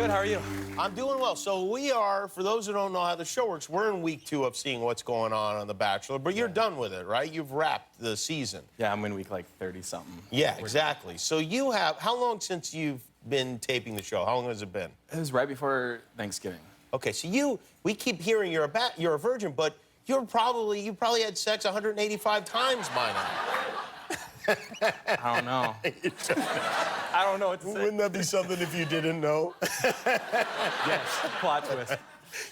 Good, how are you? I'm doing well. So we are, for those who don't know how the show works, we're in week 2 of seeing what's going on The Bachelor, but you're done with it, right? You've wrapped the season. Yeah, I'm in week like 30-something. Yeah, exactly. So you have, how long since you've been taping the show? How long has it been? It was right before Thanksgiving. Okay, so we keep hearing you're a virgin, but you probably had sex 185 times by now. I don't know. I don't know what to say. Wouldn't that be something if you didn't know? Yes, plot twist.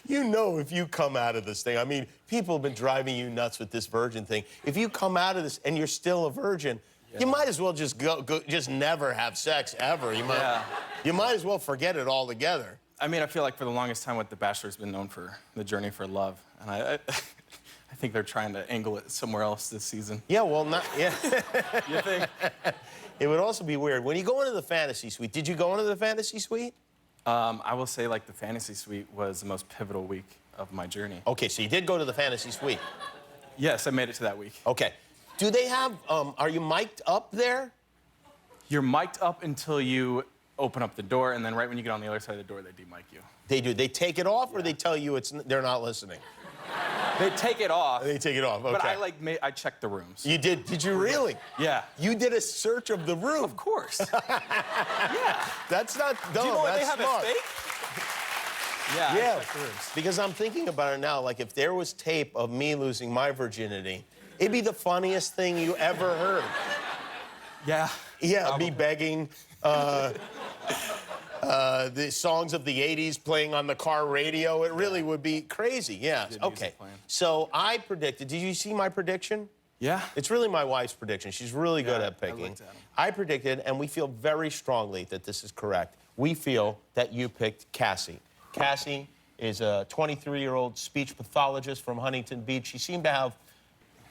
You know, if you come out of this thing, I mean, people have been driving you nuts with this virgin thing. If you come out of this and you're still a virgin, you might as well just just never have sex ever. You might as well forget it altogether. I mean, I feel like for the longest time, what The Bachelor's been known for, the journey for love, and I think they're trying to angle it somewhere else this season. Yeah, well, yeah. You think? It would also be weird. When you go into the fantasy suite, did you go into the fantasy suite? I will say, like, the fantasy suite was the most pivotal week of my journey. Okay, so you did go to the fantasy suite. Yes, I made it to that week. Okay. Do they have, are you mic'd up there? You're mic'd up until you open up the door, and then right when you get on the other side of the door, they de-mic you. They do. They take it off, or they tell you they're not listening? They take it off. They take it off, okay. But I checked the rooms. You did? Did you really? Yeah. You did a search of the room? Of course. Yeah. That's not dumb. Do you know what That's they have smart. at stake? Yeah, I checked the rooms. Because I'm thinking about it now, like if there was tape of me losing my virginity, it'd be the funniest thing you ever heard. Yeah. Yeah, probably. me begging, the songs of the 80s playing on the car radio. It really would be crazy, yes. Good Okay, music playing. so I predicted, did you see my prediction? Yeah. It's really my wife's prediction. She's really good at picking. I looked at 'em. I predicted, and we feel very strongly that this is correct. We feel that you picked Cassie. Cassie is a 23-year-old speech pathologist from Huntington Beach. She seemed to have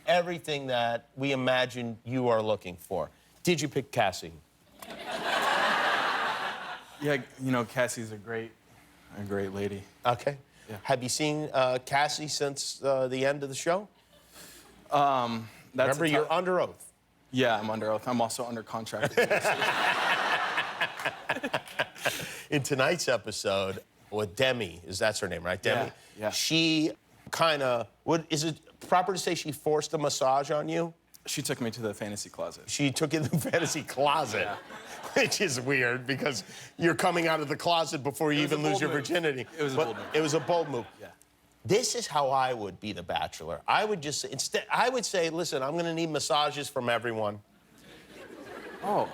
everything that we imagine you are looking for. Did you pick Cassie? Yeah, you know, Cassie's a great lady. Okay. Yeah. Have you seen Cassie since the end of the show? That's Remember, you're under oath. Yeah, I'm under oath. I'm also under contract. In tonight's episode with Demi, that's her name, right? Demi? Yeah. She kind of, is it proper to say she forced a massage on you? She took me to the fantasy closet. She took you to the fantasy closet. Yeah. Which is weird because you're coming out of the closet before you even lose your virginity. It was a bold move. It was a bold move. Yeah. This is how I would be the Bachelor. I would just I would say, listen, I'm gonna need massages from everyone. Oh.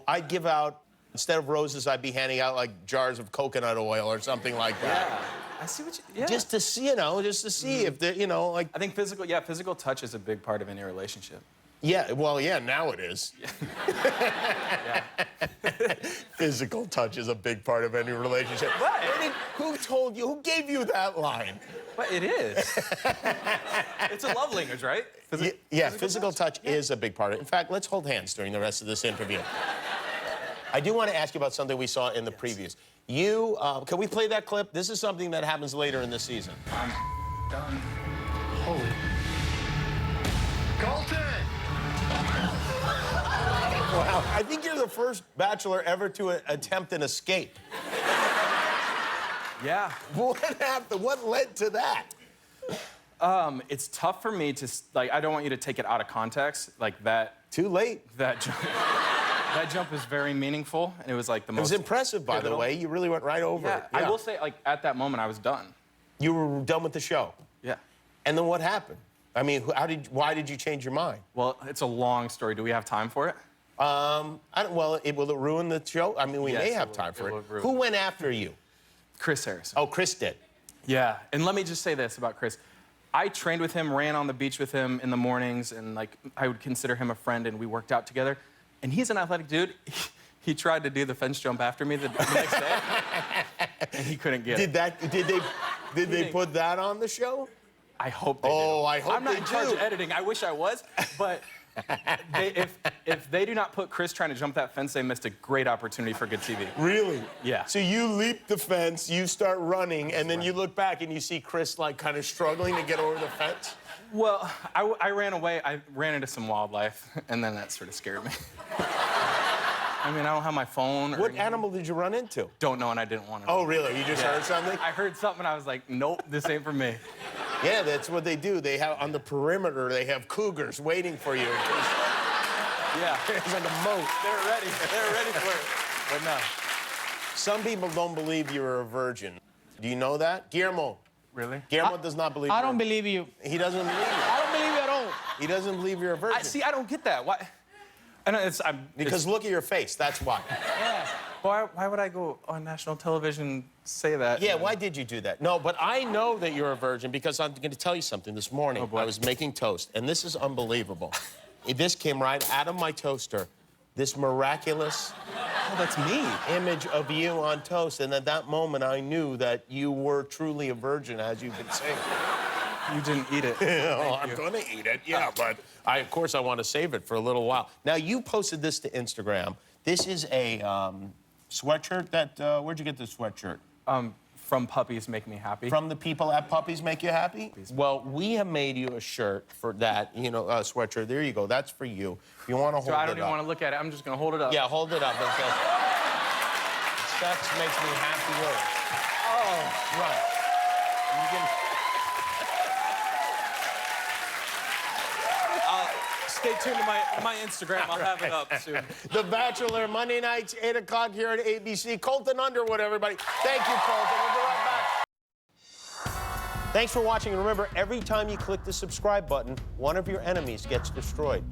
I'd give out, instead of roses, I'd be handing out like jars of coconut oil or something like that. Yeah. I see what you. Yeah. Just to see, if they're, like. I think physical touch is a big part of any relationship. Yeah, well, yeah, now it is. Yeah. Physical touch is a big part of any relationship. What? Who told you? Who gave you that line? But it is. It's a love language, right? Physical touch is a big part of it. In fact, let's hold hands during the rest of this interview. I do want to ask you about something we saw in the previews. Can we play that clip? This is something that happens later in the season. I'm done. Holy. Colton! Wow, I think you're the first Bachelor ever to attempt an escape. Yeah. What happened? What led to that? It's tough for me to, I don't want you to take it out of context, like that. Too late. That jump is very meaningful, and it was like the most. It was impressive, by the way. You really went right over it. Yeah. I will say, at that moment, I was done. You were done with the show. Yeah. And then what happened? I mean, why did you change your mind? Well, it's a long story. Do we have time for it? Will it ruin the show? I mean, we may have time for it. Who went after you? Chris Harrison. Oh, Chris did. Yeah, and let me just say this about Chris. I trained with him, ran on the beach with him in the mornings, and I would consider him a friend, and we worked out together. And he's an athletic dude. He tried to do the fence jump after me the next day, and he couldn't get it. Did they put that on the show? I hope they do. Oh, I hope I'm not they in charge do. of editing. I wish I was, but if they do not put Chris trying to jump that fence, they missed a great opportunity for good TV. Really? Yeah. So you leap the fence, you start running, and then you look back and you see Chris kind of struggling to get over the fence? Well, I ran away. I ran into some wildlife, and then that sort of scared me. I mean, I don't have my phone or What anything. animal did you run into? Don't know, and I didn't want to. Oh, really? You just heard something? I heard something, and I was like, nope, this ain't for me. Yeah, that's what they do. They have, on the perimeter, they have cougars waiting for you. Yeah. It's like a moat. They're ready. They're ready for it. But no. Some people don't believe you're a virgin. Do you know that? Guillermo. Really? Guillermo does not believe I don't believe you. He doesn't believe you. I don't believe you at all. He doesn't believe you're a virgin. See, I don't get that. Why? And Because look at your face, that's why. Yeah. why would I go on national television say that? Yeah, why did you do that? No, but I know that you're a virgin because I'm going to tell you something. This morning, I was making toast, and this is unbelievable. This came right out of my toaster. This miraculous Oh, that's me. image of you on toast, and at that moment, I knew that you were truly a virgin, as you've been saying. You didn't eat it. Oh, I'm going to eat it, yeah, but of course, I want to save it for a little while. Now, you posted this to Instagram. This is a sweatshirt that, where'd you get this sweatshirt? From Puppies Make Me Happy. From the people at Puppies Make You Happy? Well, we have made you a shirt for that, you know, sweatshirt. There you go. That's for you. If you want to hold it up. So I don't even want to look at it. I'm just going to hold it up. Yeah, hold it up. And say, sex makes me happier. Oh, right. And you can... Stay tuned to my Instagram. I'll have it up soon. The Bachelor, Monday nights, 8 o'clock here at ABC. Colton Underwood, everybody. Thank you, Colton. We'll be right back. Thanks for watching. And remember, every time you click the subscribe button, one of your enemies gets destroyed.